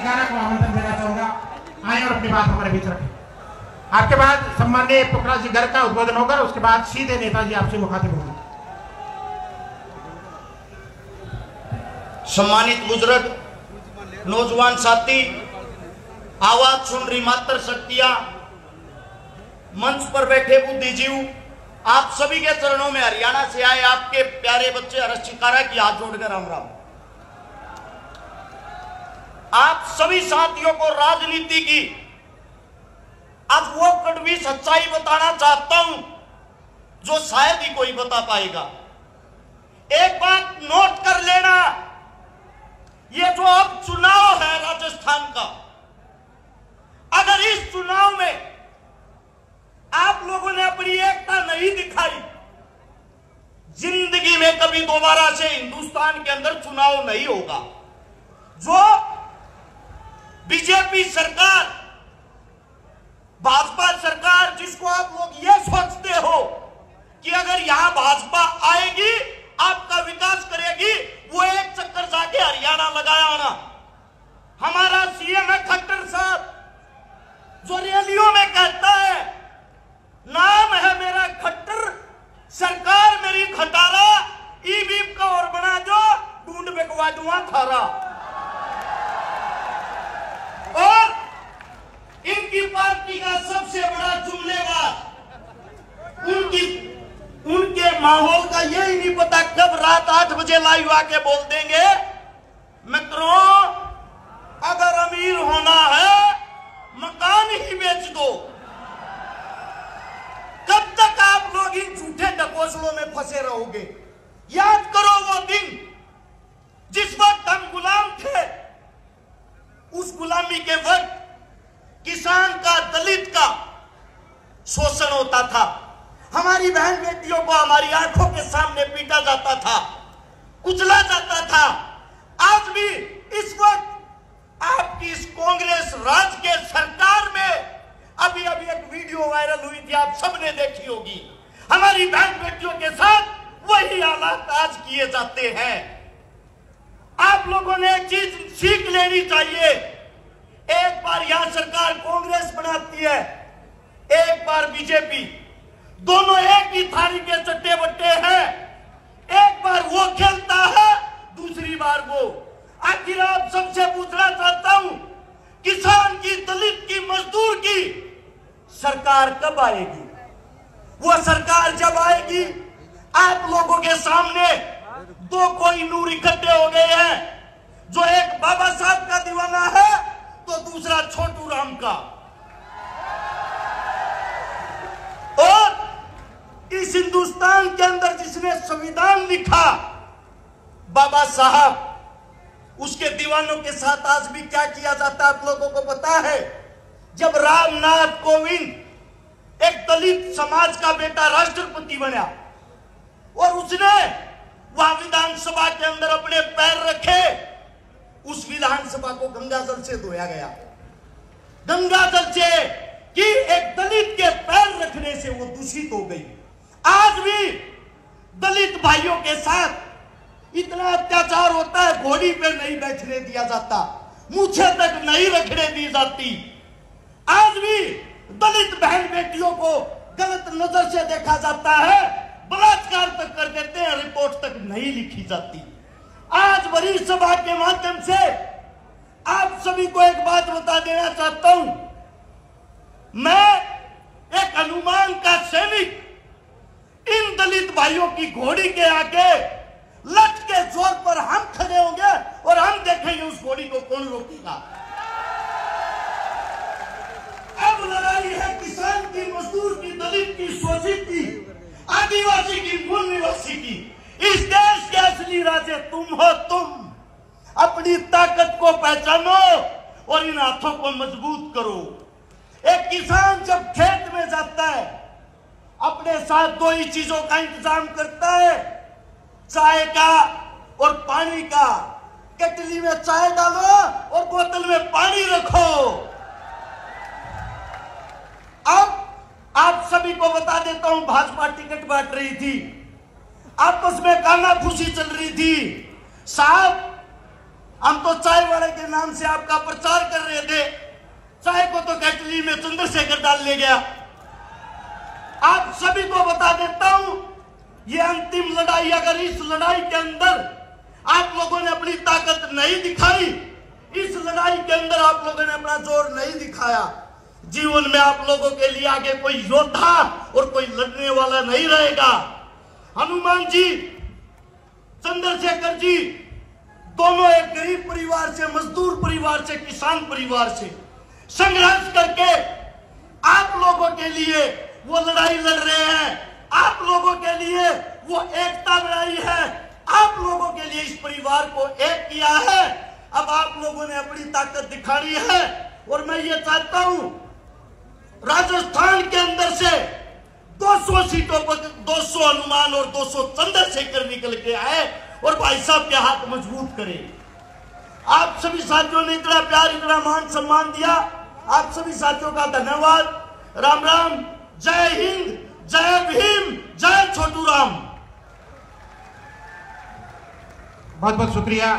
राजीगारा को आमंत्रण देना चाहूंगा, आए और अपनी बात हमारे बीच रखें। आपके बाद सम्माननीय पुखराज जी घर का उद्बोधन होगा, उसके बाद सीधे नेताजी आपसे मुखातिब होंगे। सम्मानित बुजुर्ग, नौजवान साथी, आवाज सुन रही मात्र शक्तियां, मंच पर बैठे बुद्धिजीव, आप सभी के चरणों में हरियाणा से आए आपके प्यारे बच्चे हर्ष शिकारा की हाथ जोड़कर राम राम। आप सभी साथियों को राजनीति की आज वो कड़वी सच्चाई बताना चाहता हूं जो शायद ही कोई बता पाएगा। एक बात नोट कर लेना, ये जो अब चुनाव है राजस्थान का, अगर इस चुनाव में आप लोगों ने अपनी एकता नहीं दिखाई, जिंदगी में कभी दोबारा से हिंदुस्तान के अंदर चुनाव नहीं होगा। जो बीजेपी सरकार, भाजपा सरकार, जिसको आप लोग ये सोचते हो कि अगर यहां भाजपा आएगी आपका विकास करेगी, वो एक चक्कर जाके हरियाणा लगाया आना। हमारा सीएम है खट्टर साहब, जो रैलियों में कहता है नाम है मेरा खट्टर, सरकार मेरी खटारा, ईवीएम का और बना जो ढूंढ बिकवा दूंगा थारा। और इनकी पार्टी का सबसे बड़ा जुमलेबाज, उनके माहौल का यही नहीं पता कब रात 8 बजे लाइव आके बोल देंगे मित्रों अगर अमीर होना है मकान ही बेच दो। कब तक आप लोग इन झूठे ढकोसलों में फंसे रहोगे? याद करो वो दिन जिस वक्त हम गुलाम थे, उस गुलामी के वक्त किसान का, दलित का शोषण होता था, हमारी बहन बेटियों को हमारी आंखों के सामने पीटा जाता था, कुचला जाता था। आज भी इस वक्त आपकी इस कांग्रेस राज के सरकार में अभी अभी एक वीडियो वायरल हुई थी, आप सबने देखी होगी, हमारी बहन बेटियों के साथ वही हालात आज किए जाते हैं। आप लोगों ने एक चीज सीख लेनी चाहिए, एक बार यहां सरकार कांग्रेस बनाती है, एक बार बीजेपी, दोनों एक ही थाली के चट्टे बट्टे हैं। एक बार वो खेलता है, दूसरी बार वो। आखिर आप सबसे पूछना चाहता हूं, किसान की, दलित की, मजदूर की सरकार कब आएगी? वो सरकार जब आएगी, आप लोगों के सामने दो कोई नूर इकट्ठे हो गए हैं, जो एक बाबा साहब का दीवाना है तो दूसरा छोटू राम का। और इस हिंदुस्तान के अंदर जिसने संविधान लिखा, बाबा साहब, उसके दीवानों के साथ आज भी क्या किया जाता है आप लोगों को पता है? जब रामनाथ कोविंद एक दलित समाज का बेटा राष्ट्रपति बना और उसने वहां विधानसभा के अंदर अपने पैर रखे, उस विधानसभा को गंगाजल से धोया गया। गंगाजल से कि एक दलित के पैर रखने से वो दूषित हो गई। आज भी दलित भाइयों के साथ इतना अत्याचार होता है, घोड़ी पे नहीं बैठने दिया जाता, मूछे तक नहीं रखने दी जाती। आज भी दलित बहन बेटियों को गलत नजर से देखा जाता है, बलात्कार तक कर देते हैं, रिपोर्ट तक नहीं लिखी जाती। आज बड़ी सभा के माध्यम से आप सभी को एक बात बता देना चाहता हूं, मैं एक हनुमान का सैनिक इन दलित भाइयों की घोड़ी के आगे लट के जोर पर हम खड़े होंगे और हम देखेंगे उस घोड़ी को कौन रोकेगा। अब लड़ाई है किसान की, मजदूर की, दलित की, शोषित की, आदिवासी की, मूल निवासी की। इस देश के असली राजे तुम हो। तुम अपनी ताकत को पहचानो और इन हाथों को मजबूत करो। एक किसान जब खेत में जाता है, अपने साथ दो ही चीजों का इंतजाम करता है, चाय का और पानी का। केटली में चाय डालो और बोतल में पानी रखो। अब आप सभी को बता देता हूं, भाजपा टिकट बांट रही थी, आपस में कानाफूसी चल रही थी। साहब हम तो चाय वाले के नाम से आपका प्रचार कर रहे थे, चाय को तो कैटली में चंद्रशेखर डाल ले गया। आप सभी को बता देता हूं, ये अंतिम लड़ाई, अगर इस लड़ाई के अंदर आप लोगों ने अपनी ताकत नहीं दिखाई, इस लड़ाई के अंदर आप लोगों ने अपना जोर नहीं दिखाया, जीवन में आप लोगों के लिए आगे कोई योद्धा और कोई लड़ने वाला नहीं रहेगा। हनुमान जी, चंद्रशेखर जी दोनों एक गरीब परिवार से, मजदूर परिवार से, किसान परिवार से संघर्ष करके आप लोगों के लिए वो लड़ाई लड़ रहे हैं। आप लोगों के लिए वो एकता लड़ाई है, आप लोगों के लिए इस परिवार को एक किया है। अब आप लोगों ने अपनी ताकत दिखानी है और मैं ये चाहता हूं राजस्थान के अंदर से 200 सीटों पर 200 हनुमान और 200 चंद्रशेखर निकल के आए और भाई साहब के हाथ मजबूत करें। आप सभी साथियों ने इतना प्यार, इतना मान सम्मान दिया, आप सभी साथियों का धन्यवाद। राम राम, जय हिंद, जय भीम, जय छोटू राम। बहुत बहुत शुक्रिया।